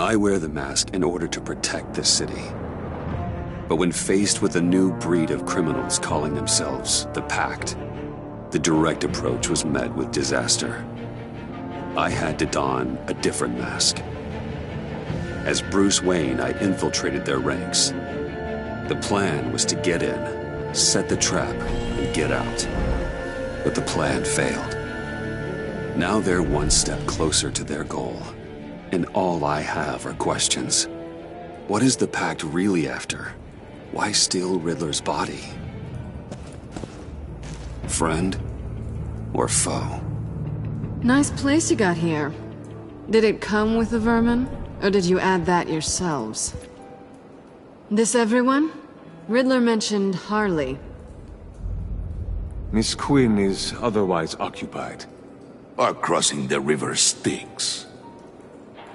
I wear the mask in order to protect this city. But when faced with a new breed of criminals calling themselves the Pact, the direct approach was met with disaster. I had to don a different mask. As Bruce Wayne, I infiltrated their ranks. The plan was to get in, set the trap, and get out. But the plan failed. Now they're one step closer to their goal, and all I have are questions. What is the Pact really after? Why steal Riddler's body? Friend or foe? Nice place you got here. Did it come with the vermin, or did you add that yourselves? This everyone? Riddler mentioned Harley. Miss Quinn is otherwise occupied. Our crossing the river Styx.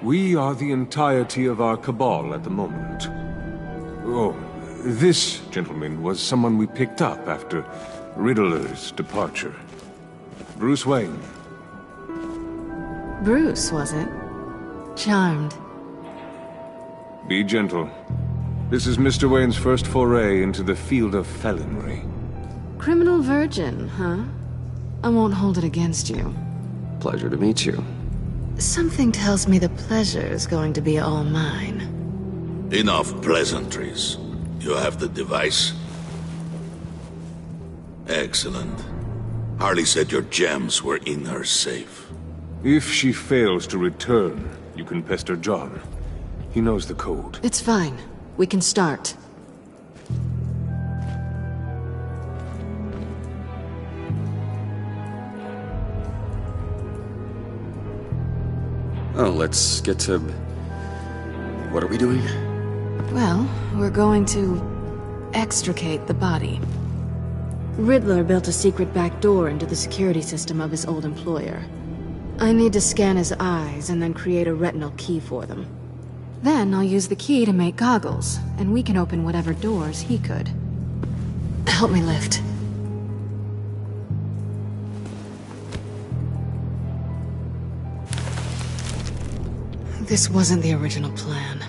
We are the entirety of our cabal at the moment. Oh, this gentleman was someone we picked up after Riddler's departure. Bruce Wayne. Bruce, was it? Charmed. Be gentle. This is Mr. Wayne's first foray into the field of felonry. Criminal virgin, huh? I won't hold it against you. Pleasure to meet you. Something tells me the pleasure is going to be all mine. Enough pleasantries. You have the device? Excellent. Harley said your gems were in her safe. If she fails to return, you can pester John. He knows the code. It's fine. We can start. Oh, let's get to... What are we doing? Well, we're going to extricate the body. Riddler built a secret back door into the security system of his old employer. I need to scan his eyes and then create a retinal key for them. Then I'll use the key to make goggles, and we can open whatever doors he could. Help me lift. This wasn't the original plan.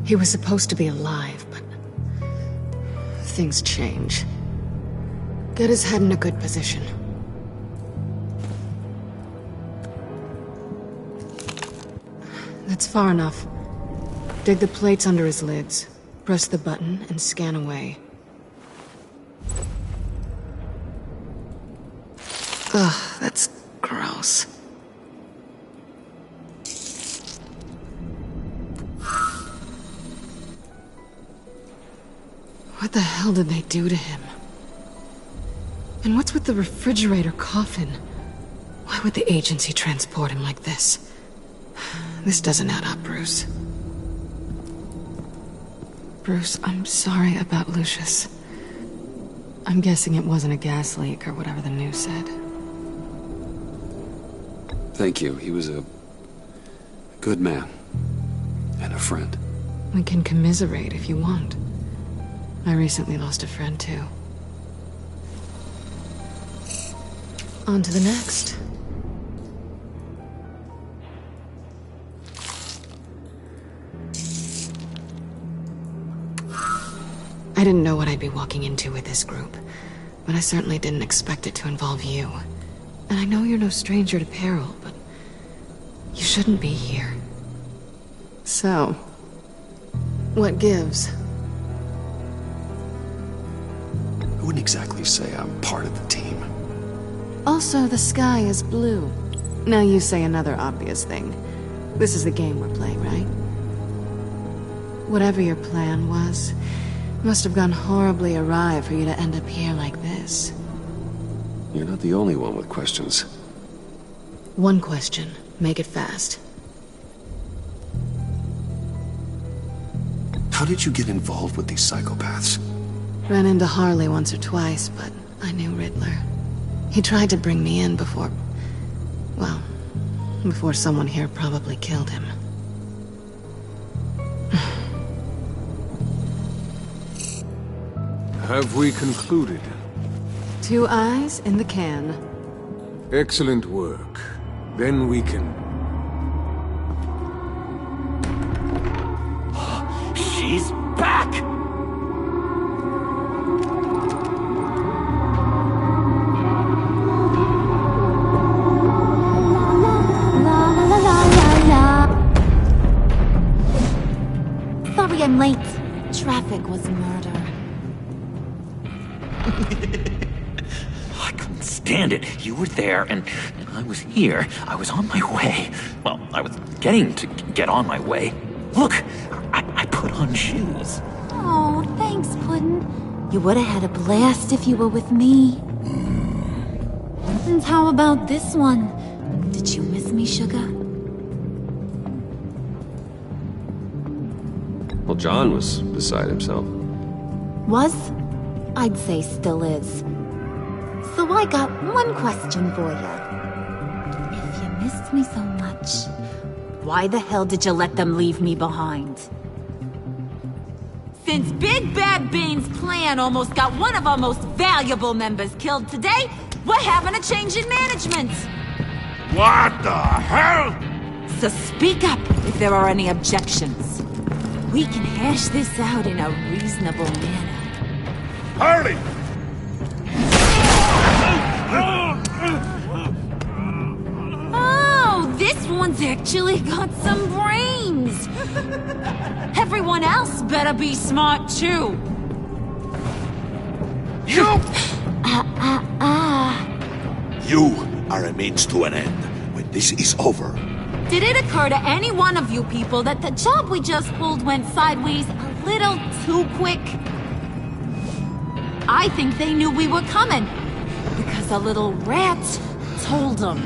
He was supposed to be alive, but... things change. Get his head in a good position. That's far enough. Dig the plates under his lids. Press the button and scan away. Ugh, that's gross. What the hell did they do to him? And what's with the refrigerator coffin? Why would the agency transport him like this? This doesn't add up, Bruce. Bruce, I'm sorry about Lucius. I'm guessing it wasn't a gas leak or whatever the news said. Thank you. He was a good man. And a friend. We can commiserate if you want. I recently lost a friend, too. On to the next. I didn't know what I'd be walking into with this group, but I certainly didn't expect it to involve you. And I know you're no stranger to peril, but you shouldn't be here. So, what gives? I wouldn't exactly say I'm part of the team. Also, the sky is blue. Now you say another obvious thing. This is the game we're playing, right? Whatever your plan was, must have gone horribly awry for you to end up here like this. You're not the only one with questions. One question. Make it fast. How did you get involved with these psychopaths? Ran into Harley once or twice, but I knew Riddler. He tried to bring me in before... well, before someone here probably killed him. Have we concluded? 2 eyes in the can. Excellent work. Then we can... She's back! Sorry I'm late. Traffic was murder. I couldn't stand it. You were there, and I was here. I was on my way. Well, I was getting to get on my way. Look, I put on shoes. Oh, thanks, Puddin'. You would have had a blast if you were with me. And how about this one? Did you miss me, sugar? Well, John was beside himself. Was? I'd say still is. So I got one question for you. If you missed me so much, why the hell did you let them leave me behind? Since Big Bad Bane's plan almost got one of our most valuable members killed today, we're having a change in management. What the hell? So speak up if there are any objections. We can hash this out in a reasonable manner. Harley! Oh, this one's actually got some brains. Everyone else better be smart too. You! You are a means to an end. When this is over, Did it occur to any one of you people that the job we just pulled went sideways a little too quick? I think they knew we were coming, because a little rat told them.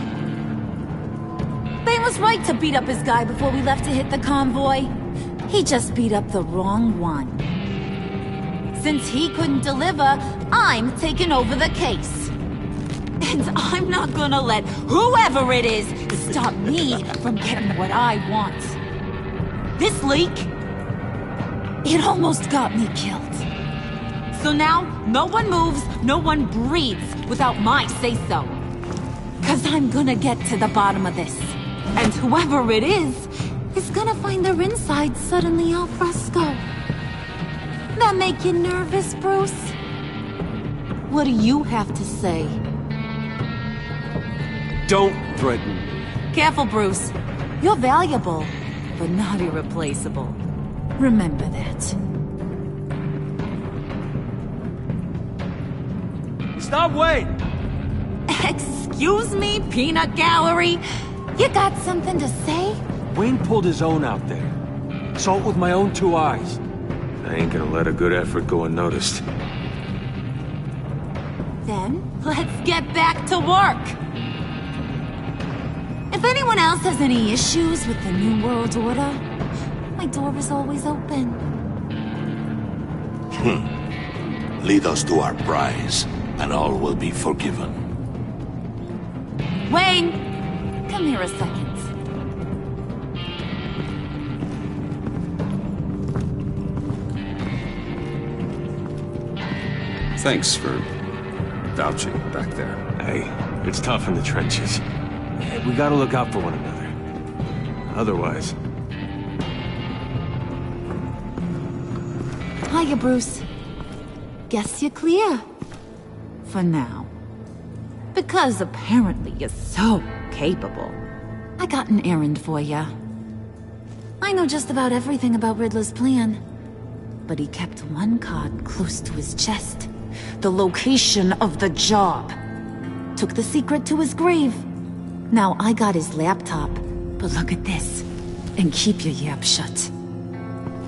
Bane was right to beat up his guy before we left to hit the convoy. He just beat up the wrong one. Since he couldn't deliver, I'm taking over the case. And I'm not gonna let whoever it is stop me from getting what I want. This leak, it almost got me killed. So now, no one moves, no one breathes without my say-so. 'Cause I'm gonna get to the bottom of this. And whoever it is gonna find their inside suddenly al fresco. That make you nervous, Bruce? What do you have to say? Don't threaten me. Careful, Bruce. You're valuable, but not irreplaceable. Remember that. Stop, Wayne! Excuse me, Peanut Gallery? You got something to say? Wayne pulled his own out there. Saw it with my own two eyes. I ain't gonna let a good effort go unnoticed. Then, let's get back to work. If anyone else has any issues with the New World Order, my door is always open. Lead us to our prize, and all will be forgiven. Wayne, come here a second. Thanks for vouching back there. Hey, it's tough in the trenches. We gotta look out for one another. Otherwise... Hiya, Bruce. Guess you're clear. For now. Because apparently you're so capable. I got an errand for ya. I know just about everything about Riddler's plan. But he kept one card close to his chest. The location of the job. Took the secret to his grave. Now I got his laptop. But look at this. And keep your yap shut.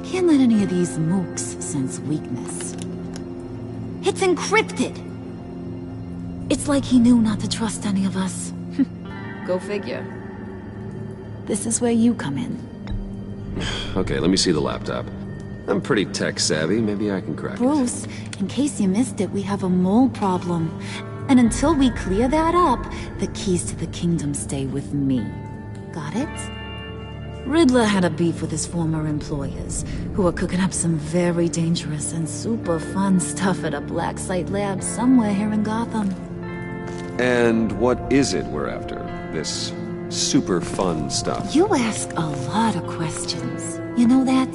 Can't let any of these mooks sense weakness. It's encrypted! It's like he knew not to trust any of us. Go figure. This is where you come in. Okay, let me see the laptop. I'm pretty tech-savvy. Maybe I can crack it. Bruce, in case you missed it, we have a mole problem. And until we clear that up, the keys to the kingdom stay with me. Got it? Riddler had a beef with his former employers, who were cooking up some very dangerous and super fun stuff at a black site lab somewhere here in Gotham. And what is it we're after? This super fun stuff? You ask a lot of questions. You know that?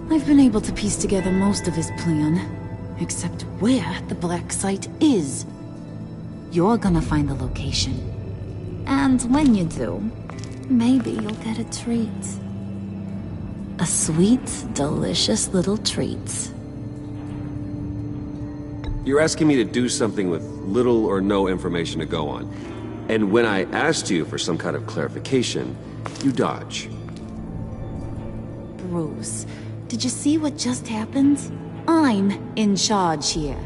I've been able to piece together most of his plan, except where the black site is. You're gonna find the location. And when you do, maybe you'll get a treat. A sweet, delicious little treat. You're asking me to do something with little or no information to go on. And when I asked you for some kind of clarification, you dodge. Bruce, did you see what just happened? I'm in charge here.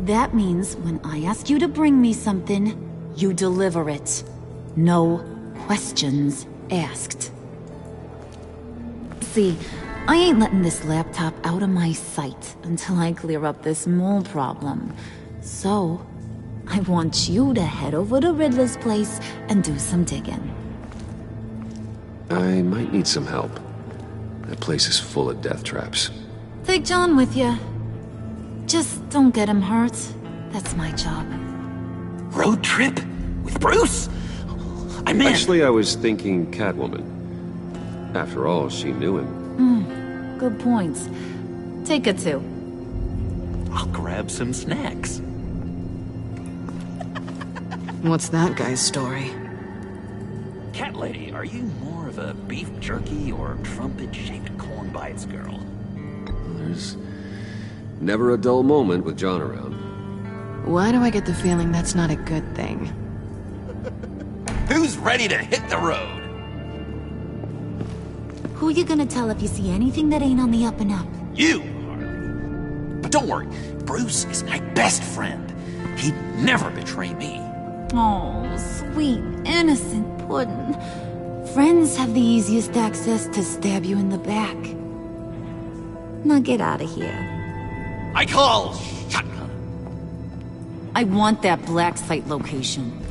That means when I ask you to bring me something, you deliver it. No questions asked. See, I ain't letting this laptop out of my sight until I clear up this mole problem. So, I want you to head over to Riddler's place and do some digging. I might need some help. That place is full of death traps. Take John with you. Just don't get him hurt. That's my job. Road trip? With Bruce? I meant... Actually, I was thinking Catwoman. After all, she knew him. Good points. Take her too. I'll grab some snacks. What's that guy's story? Cat lady, are you more of a beef jerky or trumpet-shaped corn bites girl? There's never a dull moment with John around. Why do I get the feeling that's not a good thing? Who's ready to hit the road? Who you gonna tell if you see anything that ain't on the up and up? You, Harley. But don't worry, Bruce is my best friend. He'd never betray me. Oh, sweet, innocent puddin'. Friends have the easiest access to stab you in the back. Now get out of here. I call shotgun. I want that black site location.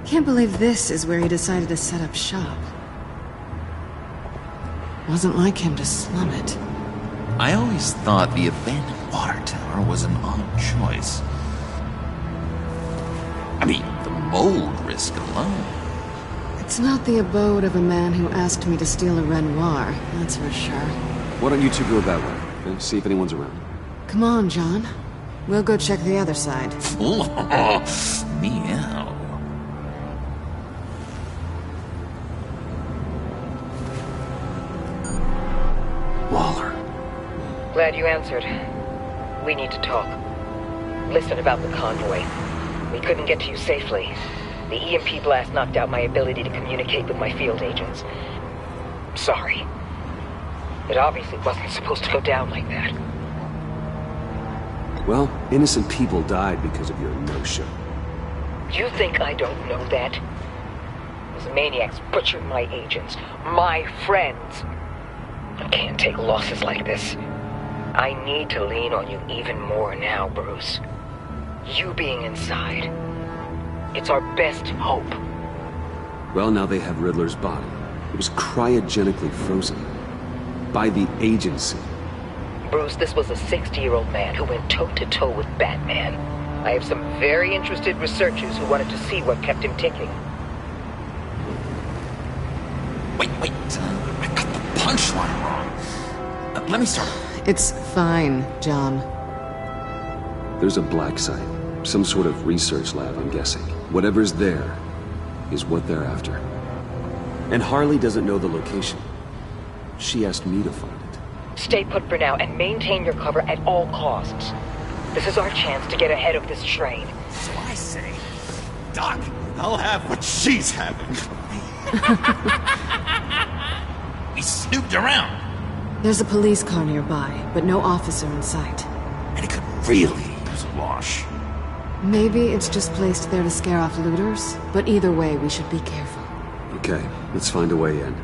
Can't believe this is where he decided to set up shop. Wasn't like him to slum it. I always thought the abandoned water tower was an odd choice. I mean, the mold risk alone. It's not the abode of a man who asked me to steal a Renoir, that's for sure. Why don't you two go that way? Okay? See if anyone's around. Come on, John. We'll go check the other side. Meow. Waller. Glad you answered. We need to talk. Listen about the convoy. We couldn't get to you safely. The EMP blast knocked out my ability to communicate with my field agents. Sorry. It obviously wasn't supposed to go down like that. Well, innocent people died because of your no-show. You think I don't know that? Those maniacs butchered my agents, my friends. I can't take losses like this. I need to lean on you even more now, Bruce. You being inside. It's our best hope. Well, now they have Riddler's body. It was cryogenically frozen. By the agency. Bruce, this was a 60-year-old man who went toe-to-toe with Batman. I have some very interested researchers who wanted to see what kept him ticking. Wait. I got the punchline wrong. Let me start. It's fine, John. There's a black site. Some sort of research lab, I'm guessing. Whatever's there is what they're after. And Harley doesn't know the location. She asked me to find it. Stay put for now and maintain your cover at all costs. This is our chance to get ahead of this train. So I say, Doc, I'll have what she's having. We snooped around. There's a police car nearby, but no officer in sight. and it could really use a wash. Maybe it's just placed there to scare off looters, but either way, we should be careful. Okay, let's find a way in.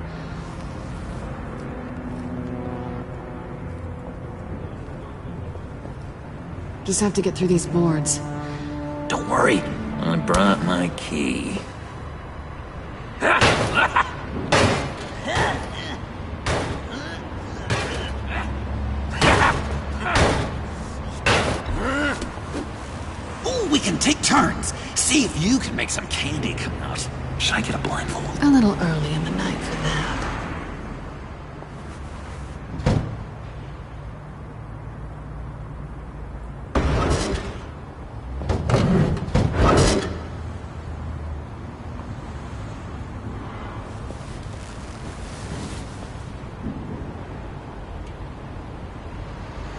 Just have to get through these boards. Don't worry, I brought my key. Ooh, we can take turns. See if you can make some candy come out. Should I get a blindfold? A little early in the night for that.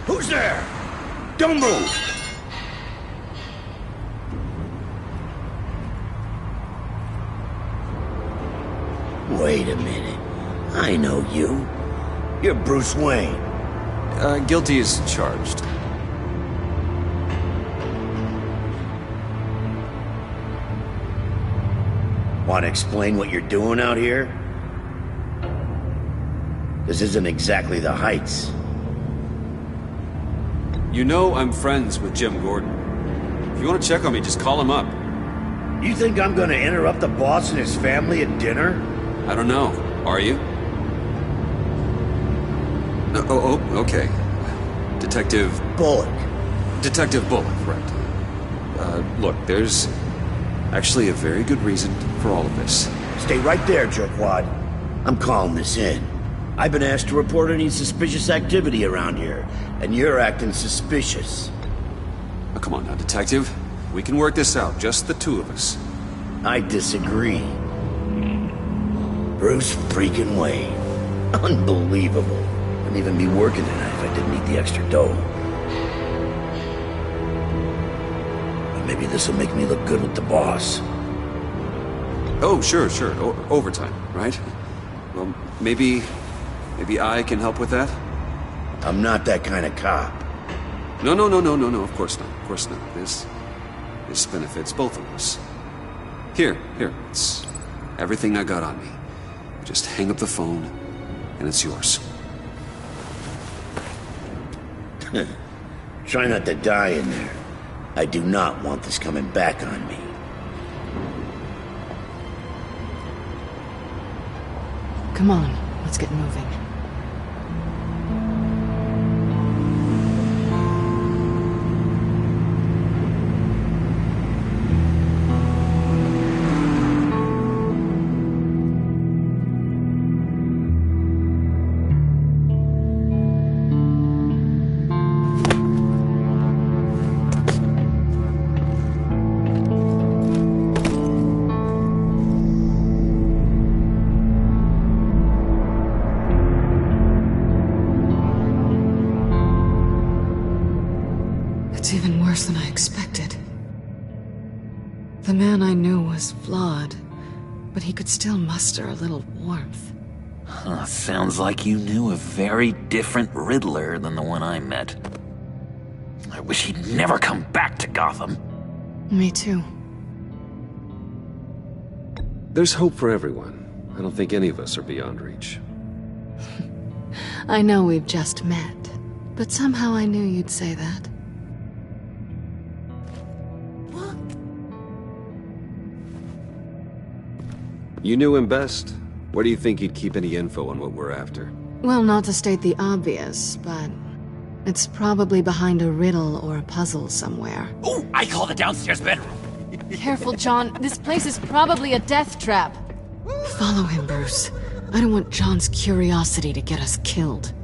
Who's there? Don't move! Wait a minute. I know you. You're Bruce Wayne. Guilty as charged. Want to explain what you're doing out here? This isn't exactly the Heights. You know I'm friends with Jim Gordon. If you want to check on me, just call him up. You think I'm gonna interrupt the boss and his family at dinner? I don't know. Are you? No, okay. Detective... Bullock. Detective Bullock, right. Look, there's actually a very good reason for all of this. Stay right there, jerkwad. I'm calling this in. I've been asked to report any suspicious activity around here, and you're acting suspicious. Oh, come on now, Detective. We can work this out, just the two of us. I disagree. Bruce freaking Wayne. Unbelievable. Wouldn't even be working tonight if I didn't need the extra dough. But maybe this'll make me look good with the boss. Oh, sure. Overtime, right? Well, maybe I can help with that? I'm not that kind of cop. No, of course not. This benefits both of us. Here, it's everything I got on me. Just hang up the phone, and it's yours. Try not to die in there. I do not want this coming back on me. Come on, let's get moving. It's even worse than I expected. The man I knew was flawed, but he could still muster a little warmth. Sounds like you knew a very different Riddler than the one I met. I wish he'd never come back to Gotham. Me too. There's hope for everyone. I don't think any of us are beyond reach. I know we've just met, but somehow I knew you'd say that. You knew him best. Where do you think he'd keep any info on what we're after? Well, not to state the obvious, but it's probably behind a riddle or a puzzle somewhere. Oh, I call the downstairs bedroom. Careful, John. This place is probably a death trap. Follow him, Bruce. I don't want John's curiosity to get us killed.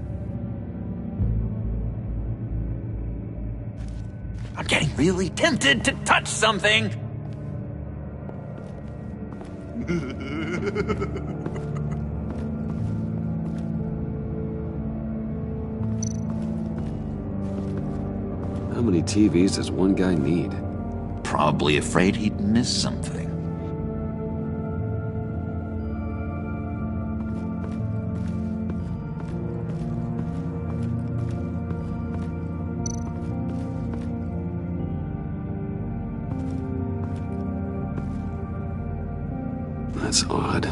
I'm getting really tempted to touch something. How many TVs does one guy need? Probably afraid he'd miss something. That's odd.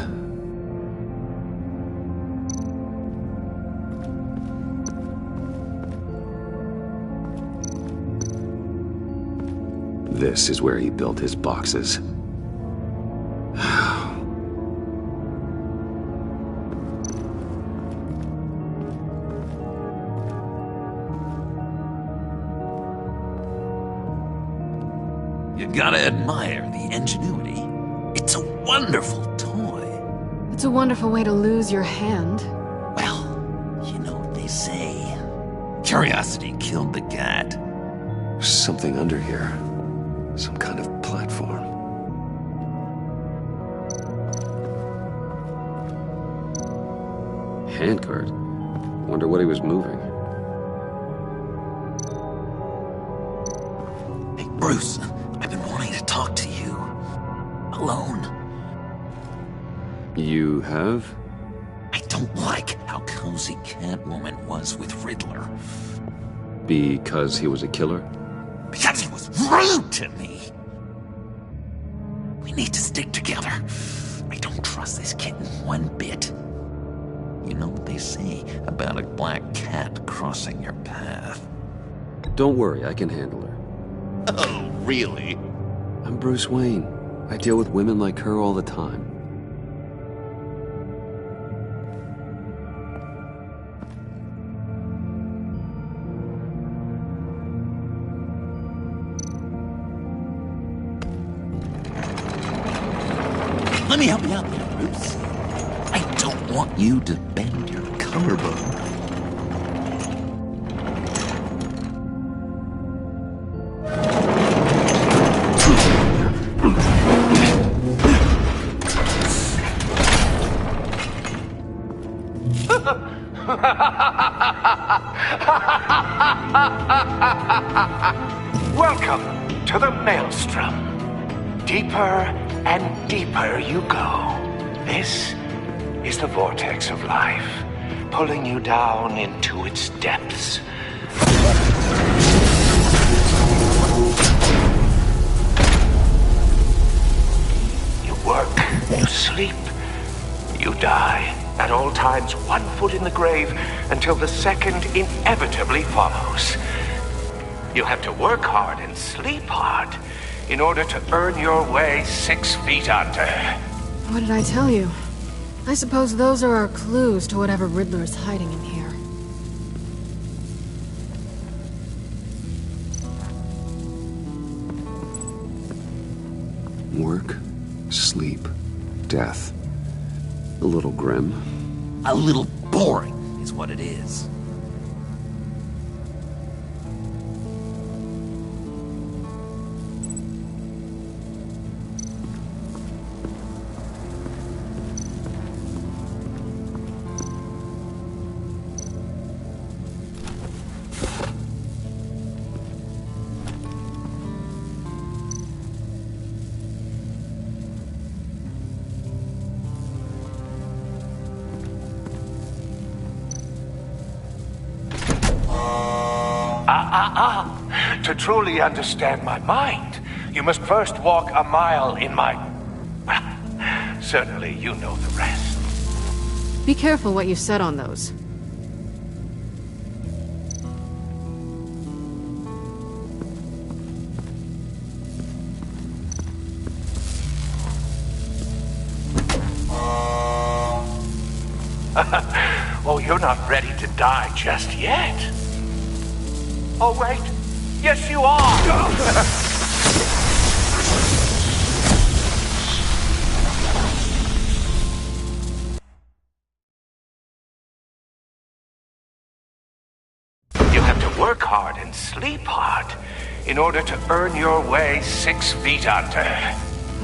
This is where he built his boxes. You gotta admire the ingenuity. It's a wonderful toy. It's a wonderful way to lose your hand. Well, you know what they say. Curiosity killed the cat. There's something under here. Some kind of platform. Handcart. Wonder what he was moving. Hey, Bruce, I've been wanting to talk to you. Alone. You have? I don't like how cozy Catwoman was with Riddler. Because he was a killer? Because he was rude to me. We need to stick together. I don't trust this kitten one bit. You know what they say about a black cat crossing your path? Don't worry, I can handle her. Oh, really? I'm Bruce Wayne. I deal with women like her all the time. Let me help you out there, Bruce. I don't want you to bend your collarbone. Welcome to the Maelstrom. Deeper and deeper you go. This is the vortex of life, pulling you down into its depths. You work, you sleep, you die. At all times, 1 foot in the grave until the second inevitably follows. You have to work hard and sleep hard in order to earn your way 6 feet under. What did I tell you? I suppose those are our clues to whatever Riddler's hiding in here. Work, sleep, death. A little grim. A little boring is what it is. To truly understand my mind, you must first walk a mile in my... Well, certainly you know the rest. Be careful what you said on those. Oh, you're not ready to die just yet. Oh, wait. Yes, you are! You have to work hard and sleep hard in order to earn your way 6 feet under.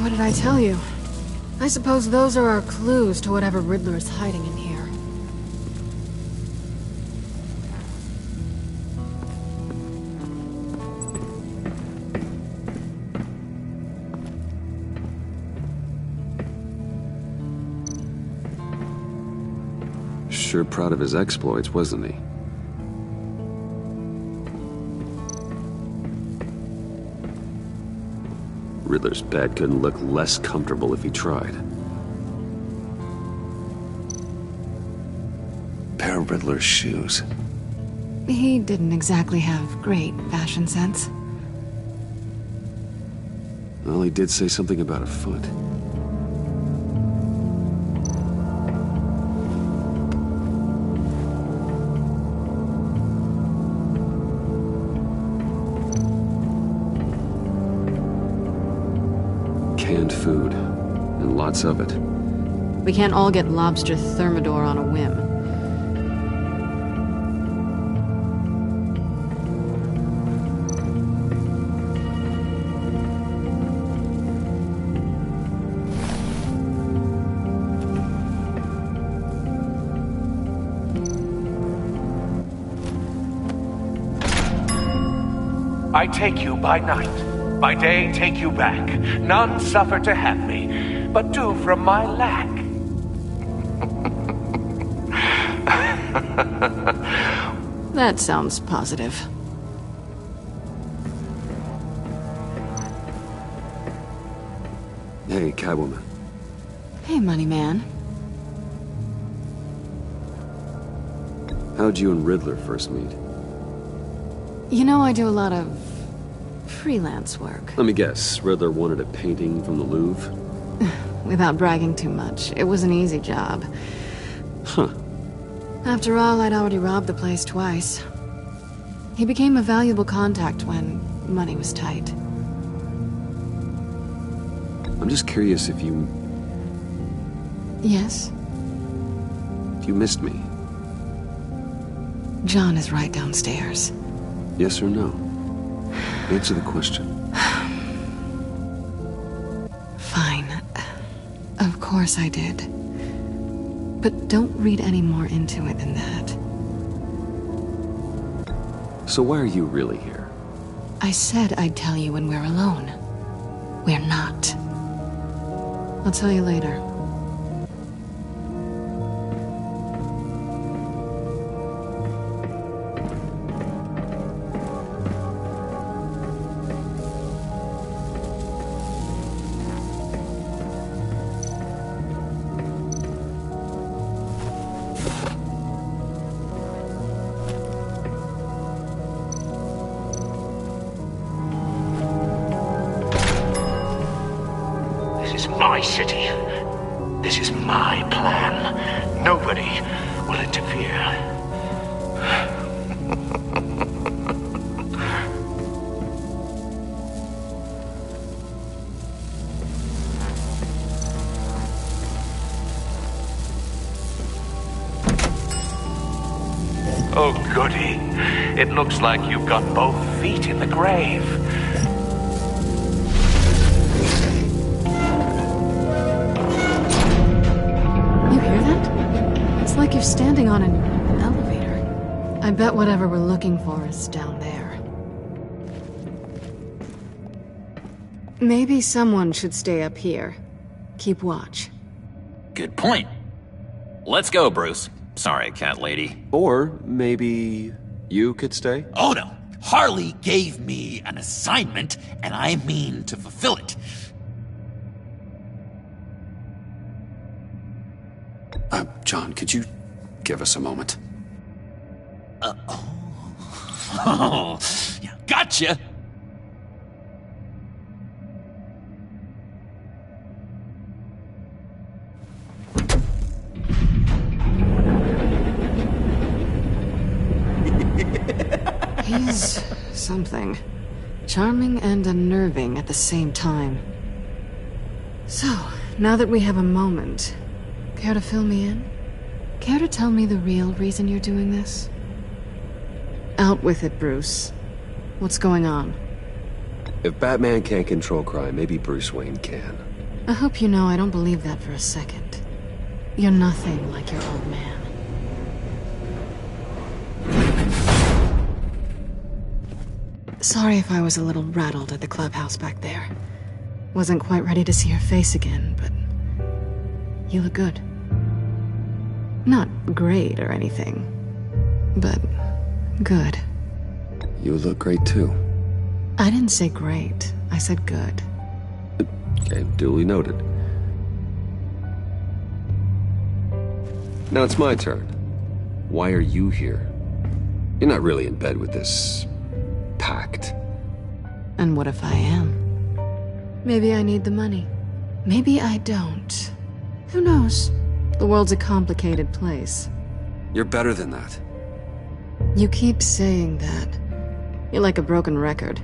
What did I tell you? I suppose those are our clues to whatever Riddler's hiding in here. Sure proud of his exploits, wasn't he? Riddler's bed couldn't look less comfortable if he tried. Riddler's shoes. He didn't exactly have great fashion sense. Well, he did say something about a foot. Canned food, and lots of it. We can't all get lobster thermidor on a whim. I take you by night, by day take you back. None suffer to have me, but do from my lack. That sounds positive. Hey, Catwoman. Hey, money man. How'd you and Riddler first meet? You know, I do a lot of freelance work. Let me guess, Riddler wanted a painting from the Louvre? Without bragging too much, it was an easy job. Huh. After all, I'd already robbed the place twice. He became a valuable contact when money was tight. I'm just curious if you... Yes? You missed me. John is right downstairs. Yes or no? Answer the question. Fine. Of course I did. But don't read any more into it than that. So why are you really here? I said I'd tell you when we're alone. We're not. I'll tell you later. My city. This is my plan. Nobody will interfere. Oh, goody. It looks like you've got both feet in the grave. It's like you're standing on an elevator. I bet whatever we're looking for is down there. Maybe someone should stay up here. Keep watch. Good point. Let's go, Bruce. Sorry, cat lady. Or maybe you could stay? Oh no. Harley gave me an assignment, and I mean to fulfill it. John, could you give us a moment? Oh, yeah, gotcha! He's something. Charming and unnerving at the same time. So, now that we have a moment, care to fill me in? Care to tell me the real reason you're doing this? Out with it, Bruce. What's going on? If Batman can't control crime, maybe Bruce Wayne can. I hope you know I don't believe that for a second. You're nothing like your old man. Sorry if I was a little rattled at the clubhouse back there. Wasn't quite ready to see your face again, but you look good. Not great or anything, but good. You look great too. I didn't say great. I said good. Okay, duly noted. Now it's my turn. Why are you here? You're not really in bed with this... pact. And what if I am? Maybe I need the money. Maybe I don't. Who knows? The world's a complicated place. You're better than that. You keep saying that. You're like a broken record.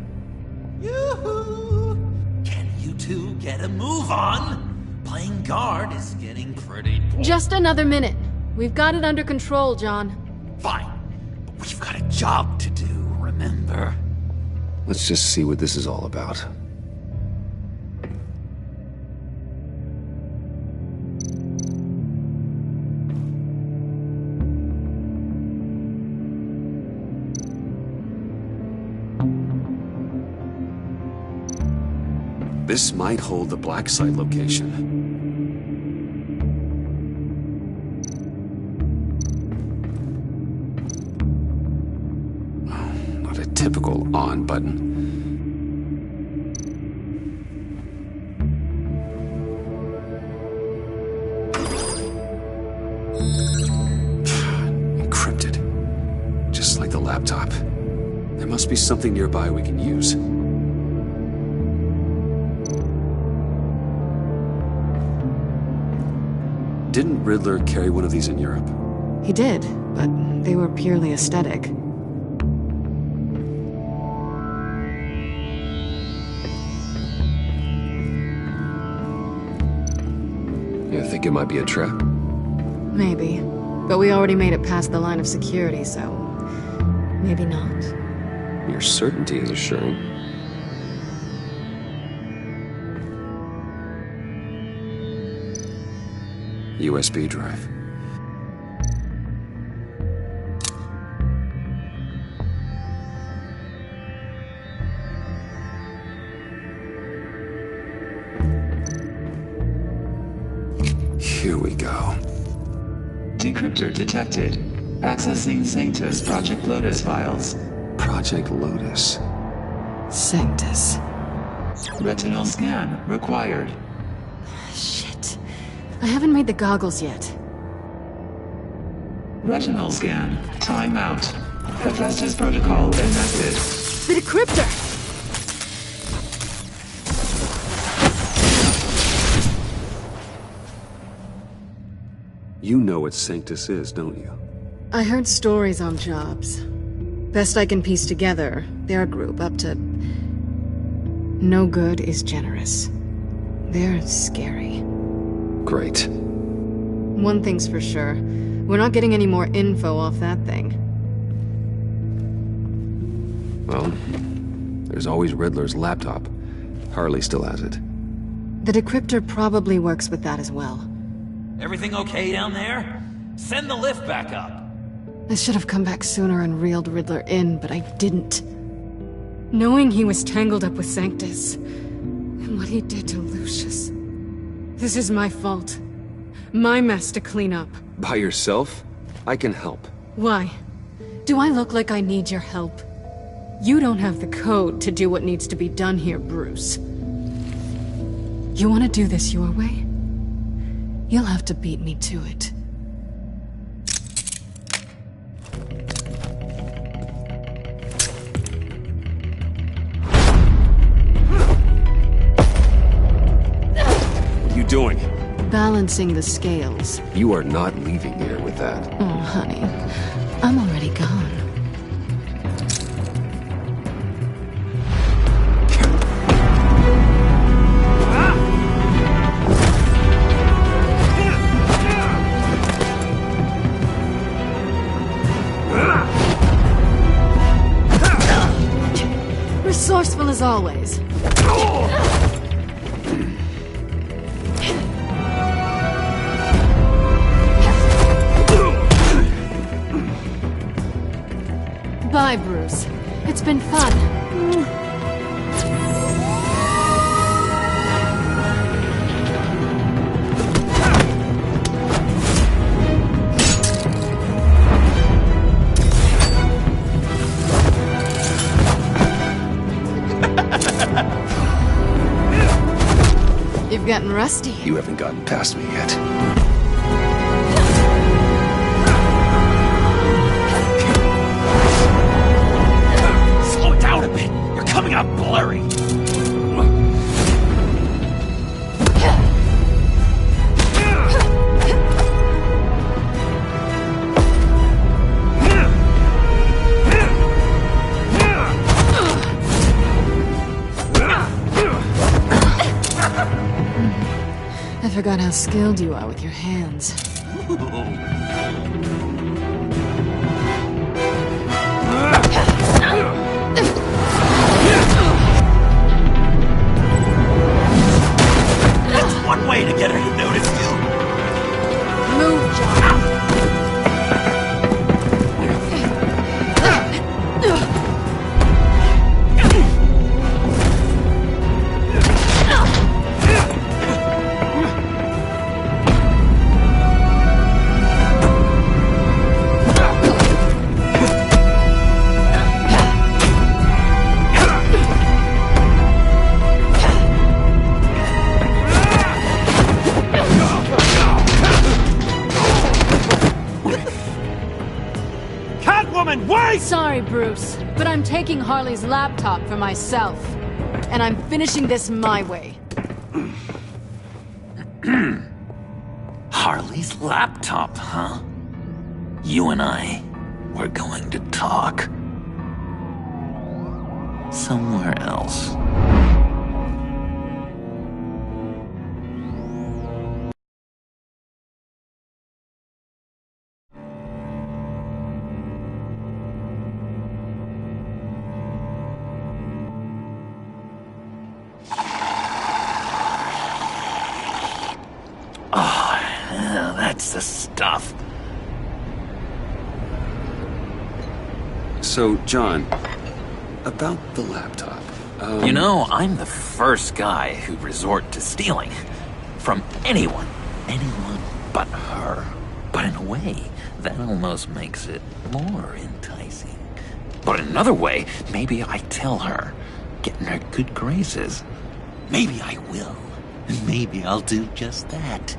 Yoo-hoo! Can you two get a move on? Playing guard is getting pretty boring. Just another minute. We've got it under control, John. Fine. But we've got a job to do, remember? Let's just see what this is all about. This might hold the black site location. Not a typical on button. Encrypted. Just like the laptop. There must be something nearby we can use. Didn't Riddler carry one of these in Europe? He did, but they were purely aesthetic. You think it might be a trap? Maybe. But we already made it past the line of security, so... maybe not. Your certainty is assuring. USB drive. Here we go. Decryptor detected. Accessing Sanctus Project Lotus files. Project Lotus. Sanctus. Retinal scan required. Shit. I haven't made the goggles yet. Retinal scan. Timeout. Hephaestus protocol enacted. The decryptor! You know what Sanctus is, don't you? I heard stories on jobs. Best I can piece together, they're a group up to... no good is generous. They're scary. Great. One thing's for sure. We're not getting any more info off that thing. Well, there's always Riddler's laptop. Harley still has it. The decryptor probably works with that as well. Everything okay down there? Send the lift back up. I should have come back sooner and reeled Riddler in, but I didn't. Knowing he was tangled up with Sanctus, and what he did to Lucius. This is my fault. My mess to clean up. By yourself? I can help. Why? Do I look like I need your help? You don't have the code to do what needs to be done here, Bruce. You want to do this your way? You'll have to beat me to it. What are you doing? Balancing the scales. You are not leaving here with that. Oh, honey. I'm already gone. Resourceful as always. Bye, Bruce. It's been fun. You've gotten rusty. You haven't gotten past me yet. forgot how skilled you are with your hands. That's one way to get her to notice you. Move, John. Sorry, Bruce, but I'm taking Harley's laptop for myself. And I'm finishing this my way. Harley's laptop, huh? You and I, we're going to talk. Somewhere else. That's the stuff. So, John, about the laptop. You know, I'm the first guy who'd resort to stealing. From anyone. Anyone but her. But in a way, that almost makes it more enticing. But in another way, maybe I tell her, get in her good graces. Maybe I will. And maybe I'll do just that.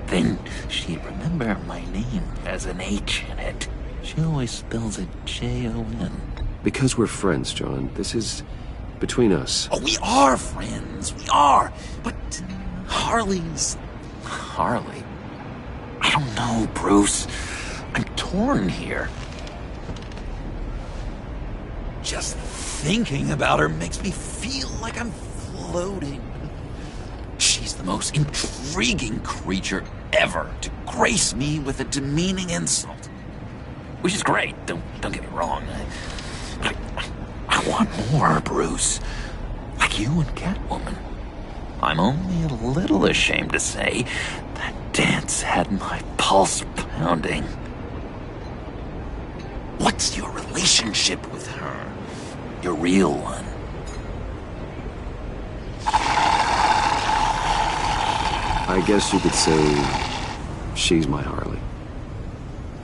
Then she'd remember my name as an H in it. She always spells it Jon. Because we're friends, John. This is between us. Oh, we are friends. We are. But Harley's... Harley? I don't know, Bruce. I'm torn here. Just thinking about her makes me feel like I'm floating. She's the most intriguing creature ever to grace me with a demeaning insult. Which is great, don't get me wrong. I want more, Bruce. Like you and Catwoman. I'm only a little ashamed to say that dance had my pulse pounding. What's your relationship with her? Your real one. I guess you could say she's my Harley.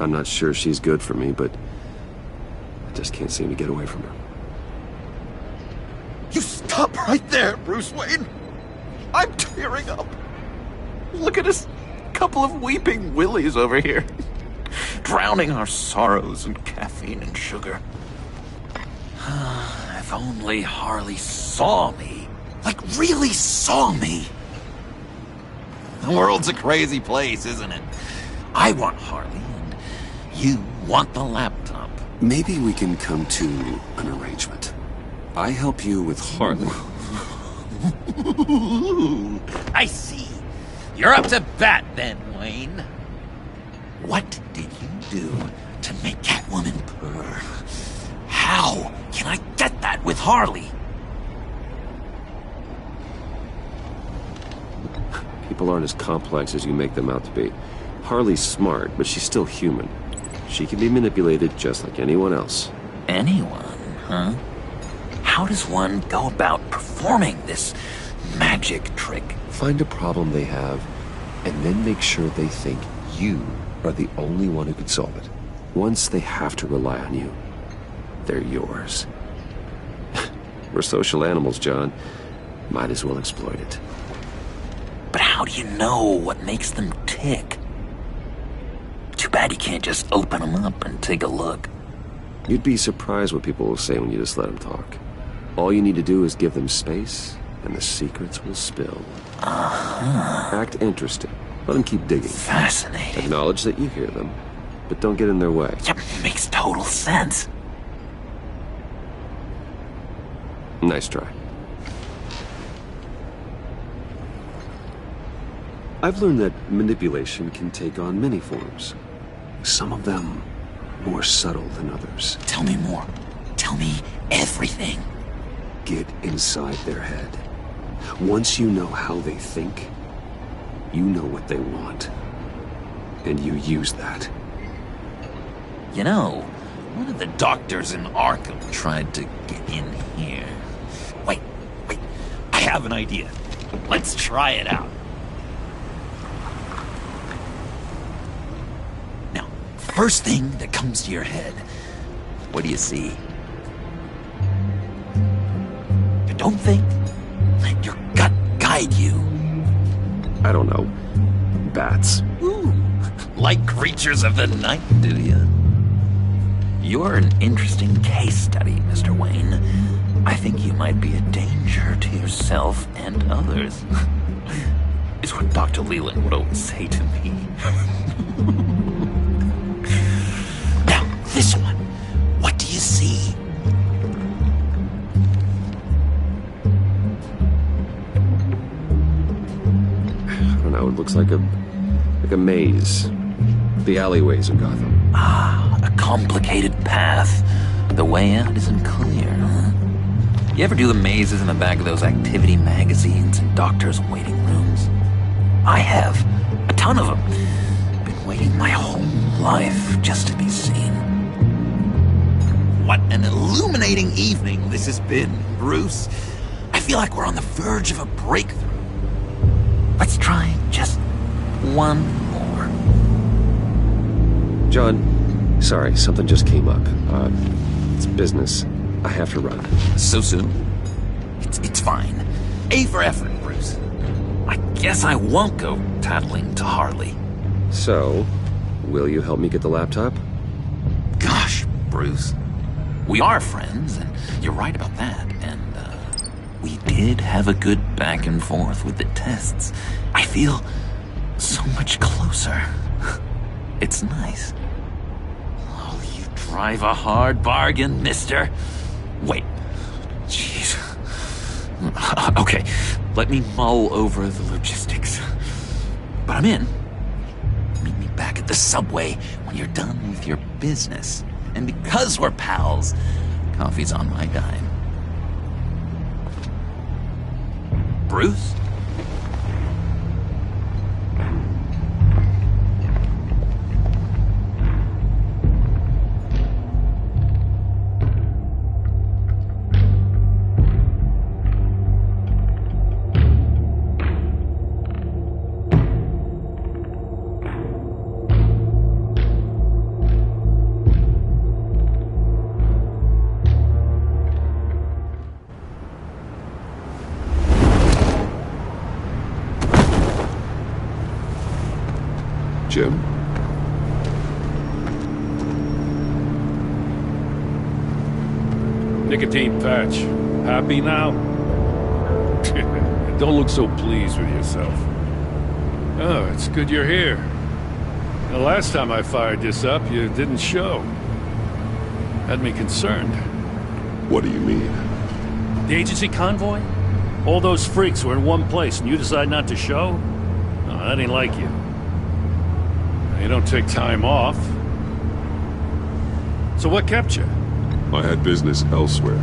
I'm not sure she's good for me, but I just can't seem to get away from her. You stop right there, Bruce Wayne. I'm tearing up. Look at us, couple of weeping willies over here. Drowning our sorrows in caffeine and sugar. If only Harley saw me. Like, really saw me. The world's a crazy place, isn't it? I want Harley, and you want the laptop. Maybe we can come to an arrangement. I help you with Harley. I see. You're up to bat then, Wayne. What did you do to make Catwoman purr? How can I get that with Harley? People aren't as complex as you make them out to be. Harley's smart, but she's still human. She can be manipulated just like anyone else. Anyone, huh? How does one go about performing this magic trick? Find a problem they have, and then make sure they think you are the only one who can solve it. Once they have to rely on you, they're yours. We're social animals, John. Might as well exploit it. But how do you know what makes them tick? Too bad you can't just open them up and take a look. You'd be surprised what people will say when you just let them talk. All you need to do is give them space, and the secrets will spill. Act interested. Let them keep digging. Fascinating. Acknowledge that you hear them, but don't get in their way. Yep, makes total sense. Nice try. I've learned that manipulation can take on many forms. Some of them more subtle than others. Tell me more. Tell me everything. Get inside their head. Once you know how they think, you know what they want. And you use that. You know, one of the doctors in Arkham tried to get in here. Wait. I have an idea. Let's try it out. Now, first thing that comes to your head, what do you see? Don't think. Let your gut guide you. I don't know. Bats. Ooh, like creatures of the night, do you? You're an interesting case study, Mr. Wayne. I think you might be a danger to yourself and others. Is what Dr. Leland would always say to me. Now, this one. What do you see? I don't know, it looks like a maze. The alleyways of Gotham. Ah, a complicated path. The way out isn't clear, huh? You ever do the mazes in the back of those activity magazines and doctors' waiting rooms? I have. A ton of them. Been waiting my whole life just to be seen. What an illuminating evening this has been, Bruce. I feel like we're on the verge of a breakthrough. Let's try just one more. John, sorry, something just came up. It's business. I have to run. So soon? It's fine. A for effort, Bruce. I guess I won't go tattling to Harley. So, will you help me get the laptop? Gosh, Bruce. We are friends, and you're right about that, and, we did have a good back and forth with the tests. I feel so much closer. It's nice. Oh, you drive a hard bargain, mister. Wait. Jeez. Okay, let me mull over the logistics. But I'm in. Meet me back at the subway when you're done with your business. And because we're pals, coffee's on my dime. Bruce? Jim? Nicotine patch. Happy now? Don't look so pleased with yourself. Oh, it's good you're here. The last time I fired this up, you didn't show. Had me concerned. What do you mean? The agency convoy? All those freaks were in one place and you decide not to show? No, that ain't like you. You don't take time off. So what kept you? I had business elsewhere.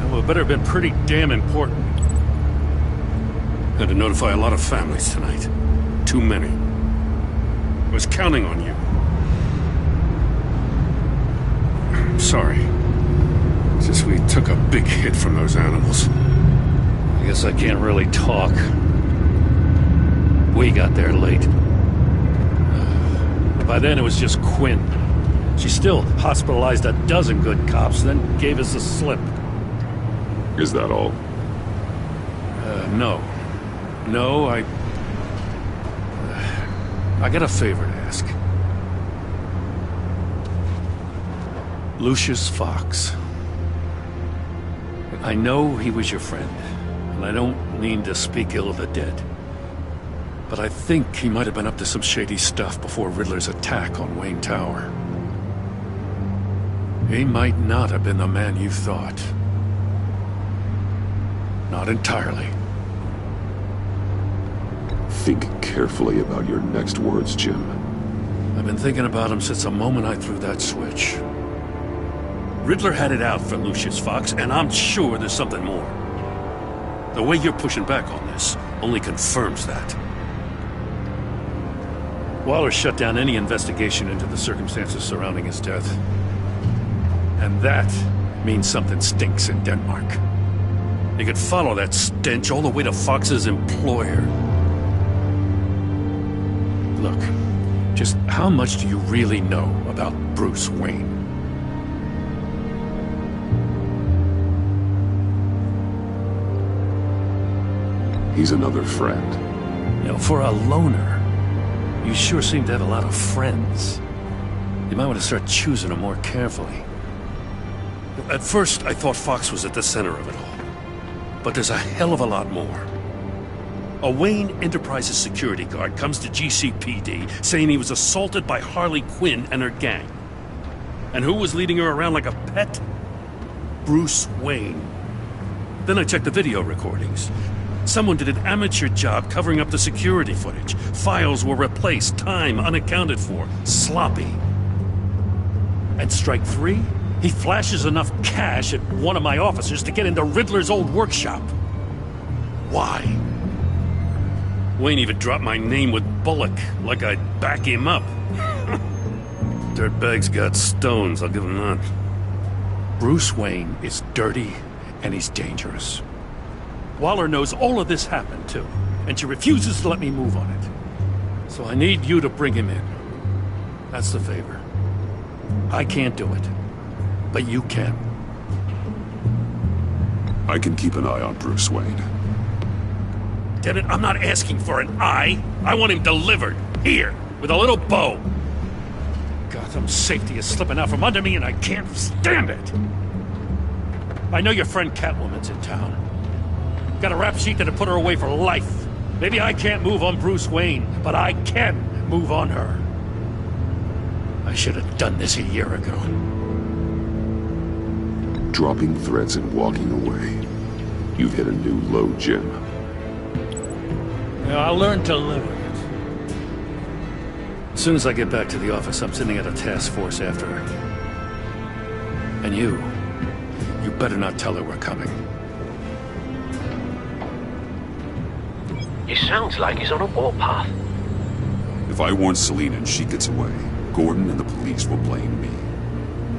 Well, it better have been pretty damn important. Had to notify a lot of families tonight. Too many. I was counting on you. I'm sorry. It's just we took a big hit from those animals. I guess I can't really talk. We got there late. By then it was just Quinn. She still hospitalized a dozen good cops, then gave us the slip. Is that all? No. No, I got a favor to ask. Lucius Fox. I know he was your friend, and I don't mean to speak ill of the dead. But I think he might have been up to some shady stuff before Riddler's attack on Wayne Tower. He might not have been the man you thought. Not entirely. Think carefully about your next words, Jim. I've been thinking about him since the moment I threw that switch. Riddler had it out for Lucius Fox, and I'm sure there's something more. The way you're pushing back on this only confirms that. Waller shut down any investigation into the circumstances surrounding his death. And that means something stinks in Denmark. You could follow that stench all the way to Fox's employer. Look, just how much do you really know about Bruce Wayne? He's another friend. You know, for a loner, you sure seem to have a lot of friends. You might want to start choosing them more carefully. At first, I thought Fox was at the center of it all. But there's a hell of a lot more. A Wayne Enterprises security guard comes to GCPD saying he was assaulted by Harley Quinn and her gang. And who was leading her around like a pet? Bruce Wayne. Then I checked the video recordings. Someone did an amateur job covering up the security footage. Files were replaced, time unaccounted for, sloppy. At strike 3, he flashes enough cash at one of my officers to get into Riddler's old workshop. Why? Wayne even dropped my name with Bullock, like I'd back him up. Dirtbag's got stones, I'll give him that. Bruce Wayne is dirty, and he's dangerous. Waller knows all of this happened, too, and she refuses to let me move on it. So I need you to bring him in. That's the favor. I can't do it, but you can. I can keep an eye on Bruce Wayne. Damn it, I'm not asking for an eye. I want him delivered, here, with a little bow. Gotham safety is slipping out from under me and I can't stand it. I know your friend Catwoman's in town. Got a rap sheet that'll put her away for life. Maybe I can't move on Bruce Wayne, but I can move on her. I should have done this a year ago. Dropping threats and walking away. You've hit a new low, Jim. Yeah, I'll learn to live with it. As soon as I get back to the office, I'm sending out a task force after her. And you better not tell her we're coming. He sounds like he's on a warpath. If I warn Selina and she gets away, Gordon and the police will blame me.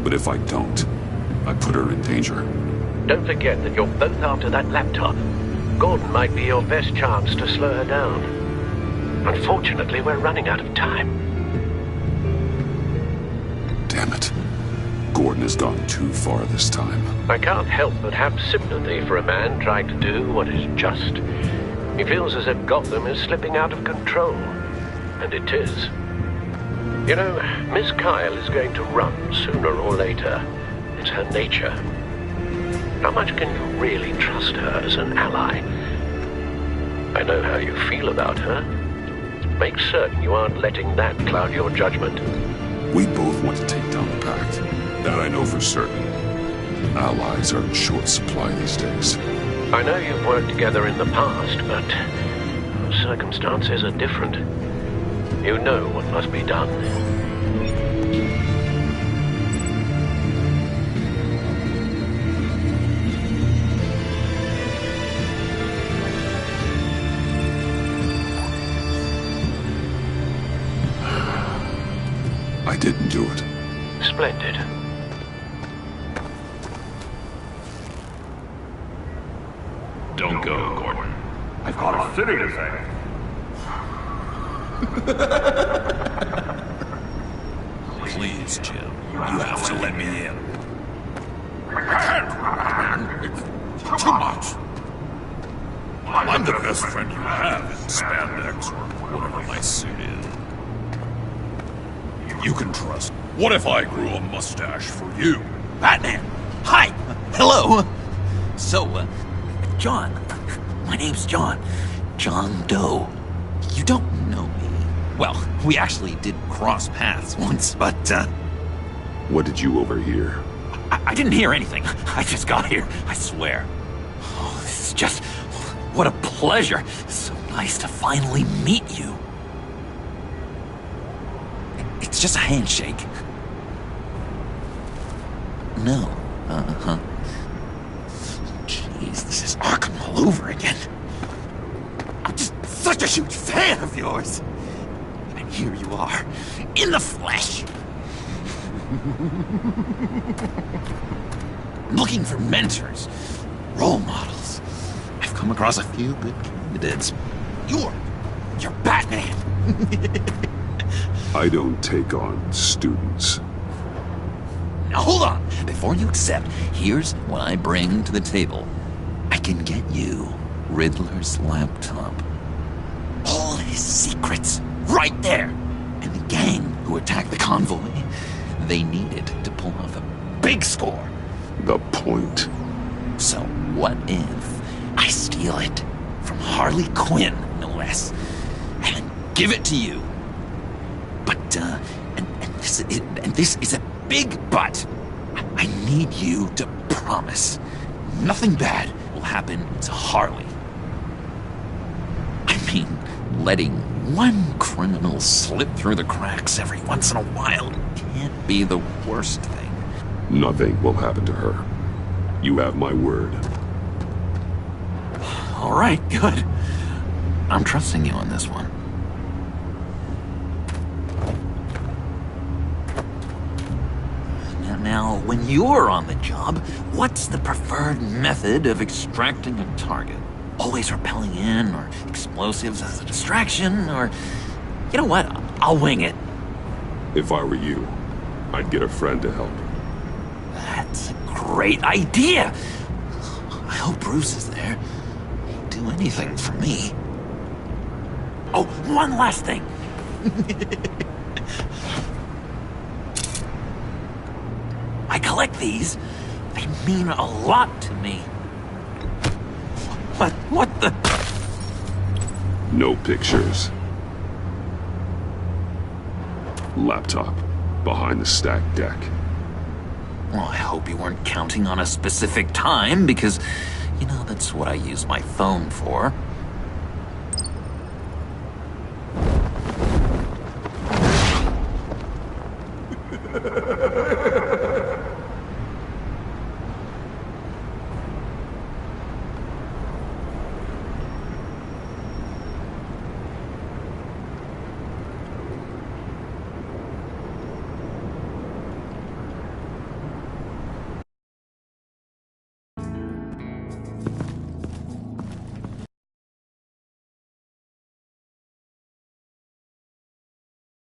But if I don't, I put her in danger. Don't forget that you're both after that laptop. Gordon might be your best chance to slow her down. Unfortunately, we're running out of time. Damn it. Gordon has gone too far this time. I can't help but have sympathy for a man trying to do what is just. He feels as if Gotham is slipping out of control. And it is. You know, Miss Kyle is going to run sooner or later. It's her nature. How much can you really trust her as an ally? I know how you feel about her. Make certain you aren't letting that cloud your judgment. We both want to take down the Pact. That I know for certain. Allies are in short supply these days. I know you've worked together in the past, but circumstances are different. You know what must be done. I didn't do it. Splendid. Don't go, Gordon. I've got a city to save. Please, Jim. You have to let me in. I can't, man. It's too much. I'm the best friend you have in spandex or whatever my suit is. You can trust. What if I grew a mustache for you? Batman! Hi! Hello! So, John. My name's John. John Doe. You don't know me. Well, we actually did cross paths once, but, What did you overhear? I didn't hear anything. I just got here, I swear. Oh, this is just... What a pleasure. So nice to finally meet you. It's just a handshake. No. Uh-huh. Jeez, this is Arkham all over again. I'm just such a huge fan of yours. And here you are, in the flesh. Looking for mentors, role models. I've come across a few good candidates. You're Batman. I don't take on students. Now hold on. Before you accept, here's what I bring to the table. I can get you Riddler's laptop. All his secrets, right there. And the gang who attacked the convoy, they needed to pull off a big score. The point. So what if I steal it from Harley Quinn, no less, and then give it to you? But, and this is a big but. I need you to promise nothing bad will happen to Harley. I mean, letting one criminal slip through the cracks every once in a while can't be the worst thing. Nothing will happen to her. You have my word. All right, good. I'm trusting you on this one. Now, when you're on the job, what's the preferred method of extracting a target? Always rappelling in, or explosives as a distraction, or... You know what? I'll wing it. If I were you, I'd get a friend to help. That's a great idea! I hope Bruce is there. He'd do anything for me. Oh, one last thing! I collect these. They mean a lot to me. What the... No pictures. Laptop. Behind the stacked deck. Well, I hope you weren't counting on a specific time, because, you know, that's what I use my phone for.